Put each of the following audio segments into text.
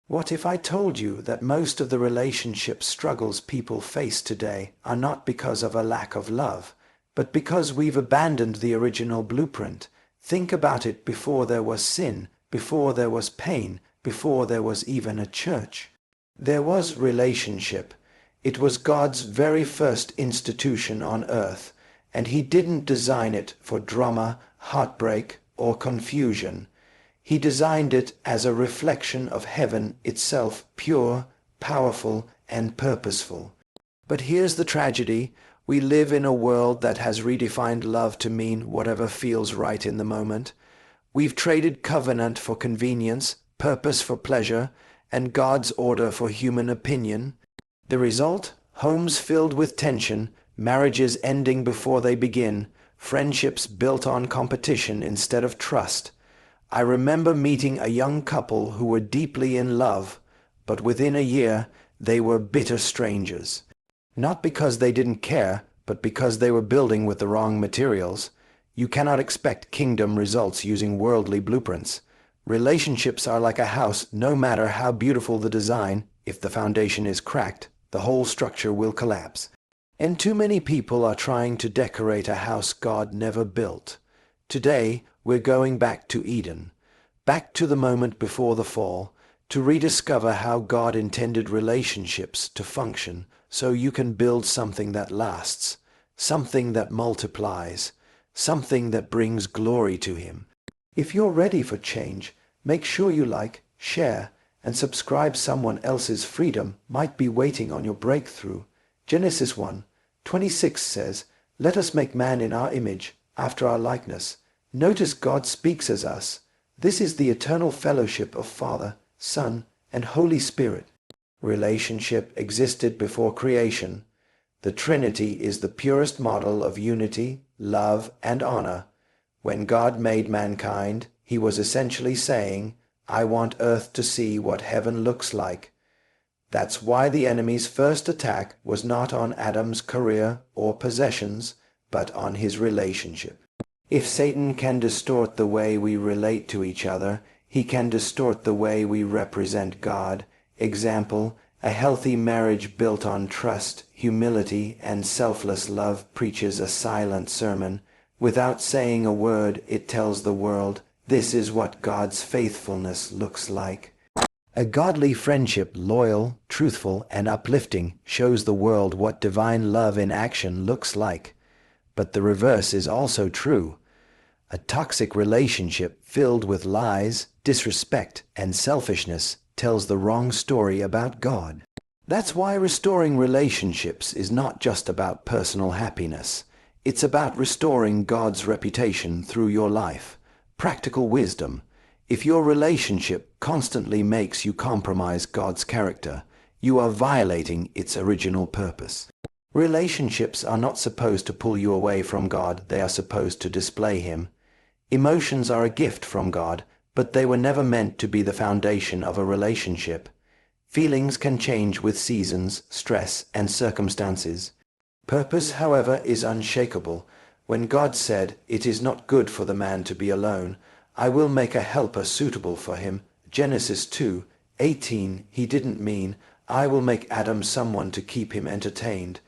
What if I told you that most of the relationship struggles people face today are not because of a lack of love, but because we've abandoned the original blueprint? Think about it: before there was sin, before there was pain, before there was even a church, there was relationship. It was God's very first institution on earth, and He didn't design it for drama, heartbreak, or confusion. He designed it as a reflection of heaven itself, pure, powerful, and purposeful. But here's the tragedy. We live in a world that has redefined love to mean whatever feels right in the moment. We've traded covenant for convenience, purpose for pleasure, and God's order for human opinion. The result? Homes filled with tension, marriages ending before they begin, friendships built on competition instead of trust. I remember meeting a young couple who were deeply in love, but within a year they were bitter strangers. Not because they didn't care, but because they were building with the wrong materials. You cannot expect kingdom results using worldly blueprints. Relationships are like a house. No matter how beautiful the design, if the foundation is cracked, the whole structure will collapse. And too many people are trying to decorate a house God never built. Today, we're going back to Eden, back to the moment before the fall, to rediscover how God intended relationships to function so you can build something that lasts, something that multiplies, something that brings glory to Him. If you're ready for change, make sure you like, share, and subscribe. Someone else's freedom might be waiting on your breakthrough. Genesis 1:26 says, "Let us make man in our image, after our likeness." Notice God speaks as us. This is the eternal fellowship of Father, Son, and Holy Spirit. Relationship existed before creation. The Trinity is the purest model of unity, love, and honor. When God made mankind, He was essentially saying, "I want earth to see what heaven looks like." That's why the enemy's first attack was not on Adam's career or possessions, but on his relationship. If Satan can distort the way we relate to each other, he can distort the way we represent God. Example, a healthy marriage built on trust, humility, and selfless love preaches a silent sermon. Without saying a word, it tells the world, this is what God's faithfulness looks like. A godly friendship, loyal, truthful, and uplifting, shows the world what divine love in action looks like. But the reverse is also true. A toxic relationship filled with lies, disrespect, and selfishness tells the wrong story about God. That's why restoring relationships is not just about personal happiness. It's about restoring God's reputation through your life. Practical wisdom. If your relationship constantly makes you compromise God's character, you are violating its original purpose. Relationships are not supposed to pull you away from God, they are supposed to display Him. Emotions are a gift from God, but they were never meant to be the foundation of a relationship. Feelings can change with seasons, stress, and circumstances. Purpose, however, is unshakable. When God said, "It is not good for the man to be alone, I will make a helper suitable for him," Genesis 2:18, He didn't mean, "I will make Adam someone to keep him entertained."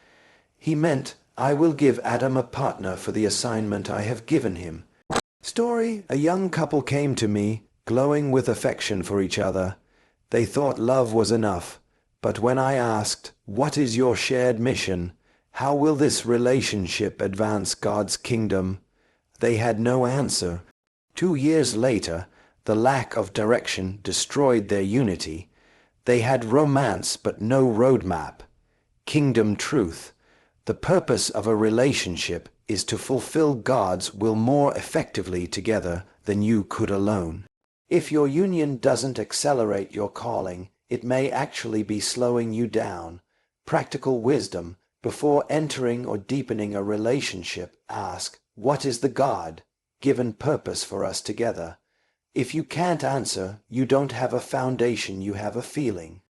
He meant, "I will give Adam a partner for the assignment I have given him." Story: a young couple came to me, glowing with affection for each other. They thought love was enough, but when I asked, "What is your shared mission? How will this relationship advance God's kingdom?" they had no answer. 2 years later, the lack of direction destroyed their unity. They had romance but no roadmap. Kingdom truth. The purpose of a relationship is to fulfill God's will more effectively together than you could alone. If your union doesn't accelerate your calling, it may actually be slowing you down. Practical wisdom. Before entering or deepening a relationship, ask, what is the God-given purpose for us together? If you can't answer, you don't have a foundation, you have a feeling.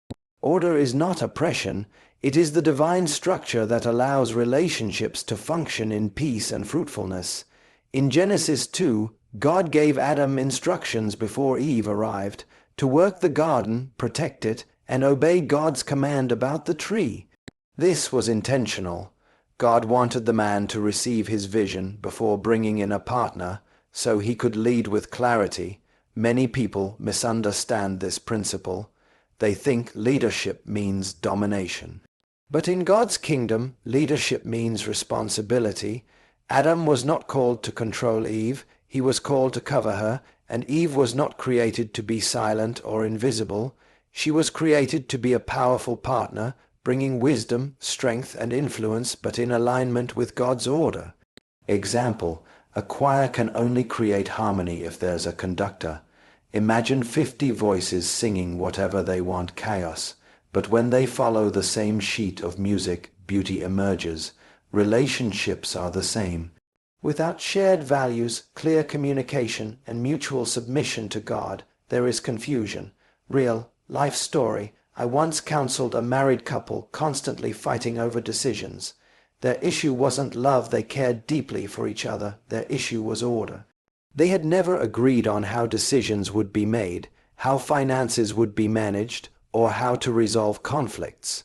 Order is not oppression. It is the divine structure that allows relationships to function in peace and fruitfulness. In Genesis 2, God gave Adam instructions before Eve arrived. to work the garden, protect it, and obey God's command about the tree. This was intentional. God wanted the man to receive his vision before bringing in a partner, so he could lead with clarity. Many people misunderstand this principle. They think leadership means domination. But in God's kingdom, leadership means responsibility. Adam was not called to control Eve, he was called to cover her, and Eve was not created to be silent or invisible. She was created to be a powerful partner, bringing wisdom, strength, and influence, but in alignment with God's order. Example: a choir can only create harmony if there's a conductor. Imagine 50 voices singing whatever they want, chaos. But when they follow the same sheet of music, beauty emerges. Relationships are the same. Without shared values, clear communication, and mutual submission to God, there is confusion. Real life story. I once counseled a married couple constantly fighting over decisions. Their issue wasn't love, they cared deeply for each other. Their issue was order. They had never agreed on how decisions would be made, how finances would be managed, or how to resolve conflicts.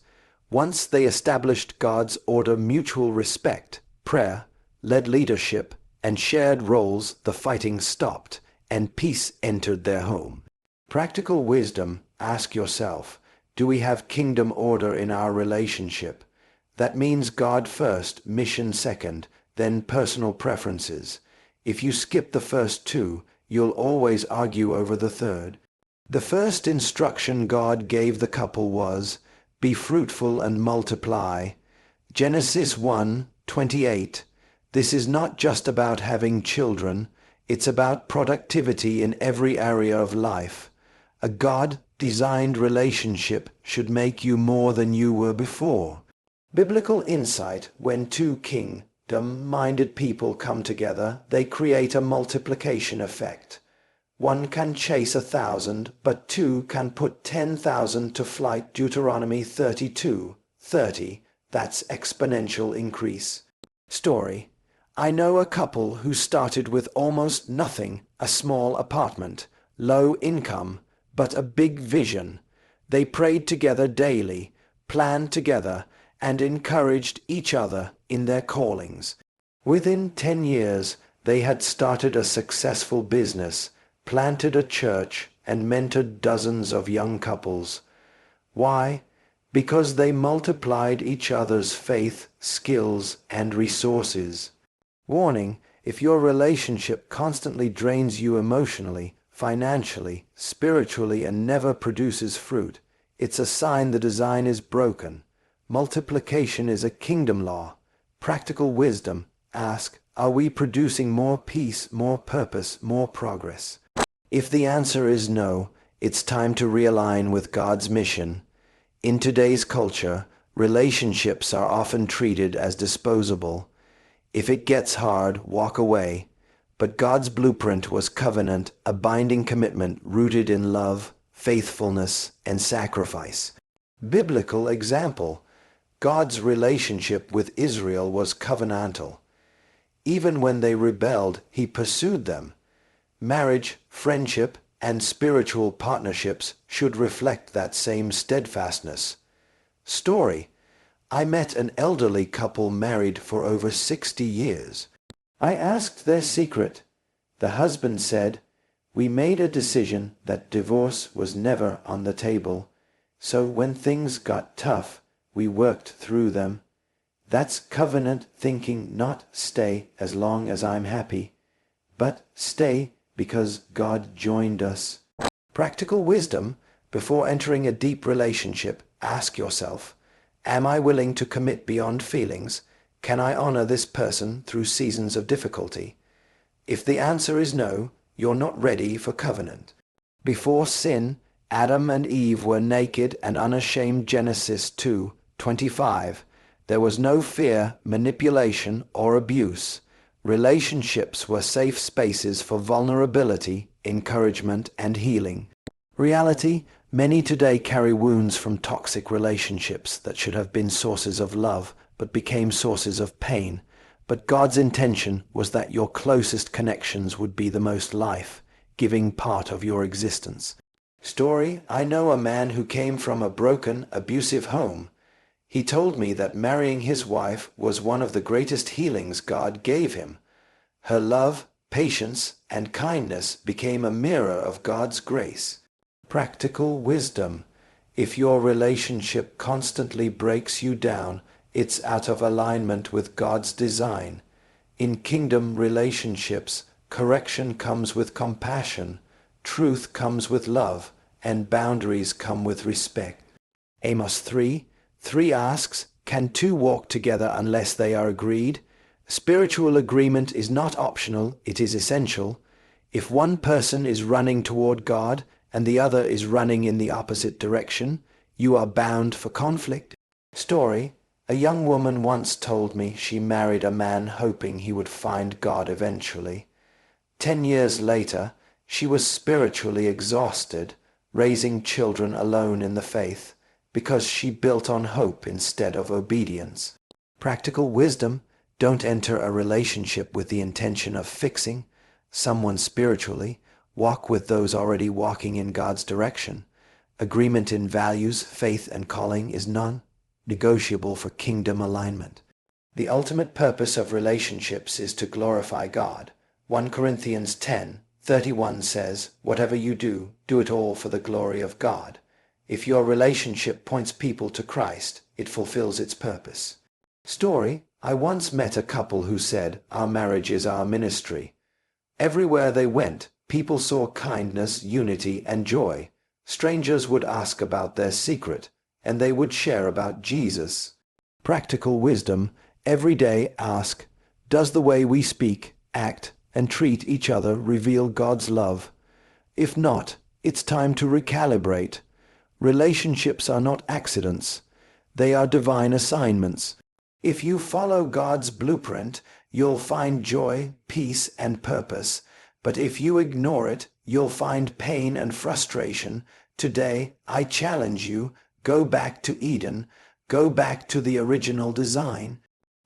Once they established God's order, mutual respect, prayer, led leadership, and shared roles, the fighting stopped, and peace entered their home. Practical wisdom: ask yourself, do we have kingdom order in our relationship? That means God first, mission second, then personal preferences. If you skip the first two, you'll always argue over the third. The first instruction God gave the couple was, be fruitful and multiply. Genesis 1:28. This is not just about having children, it's about productivity in every area of life. A God-designed relationship should make you more than you were before. Biblical insight: when two kingdom-minded people come together, they create a multiplication effect. One can chase 1,000, but two can put 10,000 to flight. Deuteronomy 32:30. That's exponential increase. Story: I know a couple who started with almost nothing, a small apartment, low income, but a big vision. They prayed together daily, planned together, and encouraged each other in their callings. Within 10 years, they had started a successful business, planted a church, and mentored dozens of young couples. Why? Because they multiplied each other's faith, skills, and resources. Warning: if your relationship constantly drains you emotionally, financially, spiritually, and never produces fruit, it's a sign the design is broken. Multiplication is a kingdom law. Practical wisdom: ask, are we producing more peace, more purpose, more progress? If the answer is no, it's time to realign with God's mission. In today's culture, relationships are often treated as disposable. If it gets hard, walk away. But God's blueprint was covenant, a binding commitment rooted in love, faithfulness, and sacrifice. Biblical example: God's relationship with Israel was covenantal. Even when they rebelled, he pursued them. Marriage, friendship, and spiritual partnerships should reflect that same steadfastness. Story: I met an elderly couple married for over 60 years. I asked their secret. The husband said, we made a decision that divorce was never on the table, so when things got tough, we worked through them. That's covenant thinking, not stay as long as I'm happy, but stay because God joined us. Practical wisdom: before entering a deep relationship, ask yourself, am I willing to commit beyond feelings? Can I honor this person through seasons of difficulty? If the answer is no, you're not ready for covenant. Before sin, Adam and Eve were naked and unashamed. Genesis 2:25. There was no fear, manipulation, or abuse. Relationships were safe spaces for vulnerability, encouragement, and healing. Reality: many today carry wounds from toxic relationships that should have been sources of love, but became sources of pain. But God's intention was that your closest connections would be the most life-giving part of your existence. Story: I know a man who came from a broken, abusive home. He told me that marrying his wife was one of the greatest healings God gave him. Her love, patience, and kindness became a mirror of God's grace. Practical wisdom: if your relationship constantly breaks you down, it's out of alignment with God's design. In kingdom relationships, correction comes with compassion, truth comes with love, and boundaries come with respect. Amos 3:3 asks, can two walk together unless they are agreed? Spiritual agreement is not optional, it is essential. If one person is running toward God and the other is running in the opposite direction, you are bound for conflict. Story: a young woman once told me she married a man hoping he would find God eventually. 10 years later, she was spiritually exhausted, raising children alone in the faith, because she built on hope instead of obedience. Practical wisdom: don't enter a relationship with the intention of fixing someone spiritually. Walk with those already walking in God's direction. Agreement in values, faith, and calling is non-negotiable for kingdom alignment. The ultimate purpose of relationships is to glorify God. 1 Corinthians 10:31 says, whatever you do, do it all for the glory of God. If your relationship points people to Christ, it fulfills its purpose. Story: I once met a couple who said, our marriage is our ministry. Everywhere they went, people saw kindness, unity, and joy. Strangers would ask about their secret, and they would share about Jesus. Practical wisdom: every day ask, does the way we speak, act, and treat each other reveal God's love? If not, it's time to recalibrate. Relationships are not accidents. They are divine assignments. If you follow God's blueprint, you'll find joy, peace, and purpose. But if you ignore it, you'll find pain and frustration. Today, I challenge you, go back to Eden, go back to the original design.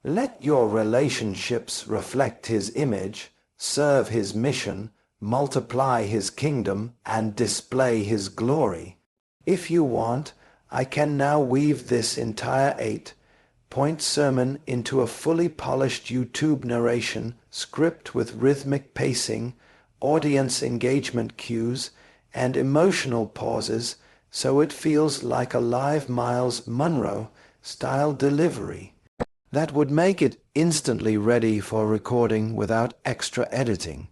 Let your relationships reflect His image, serve His mission, multiply His kingdom, and display His glory. If you want, I can now weave this entire 8-point sermon into a fully polished YouTube narration script with rhythmic pacing, audience engagement cues, and emotional pauses, so it feels like a live MYLES MUNROE style delivery. That would make it instantly ready for recording without extra editing.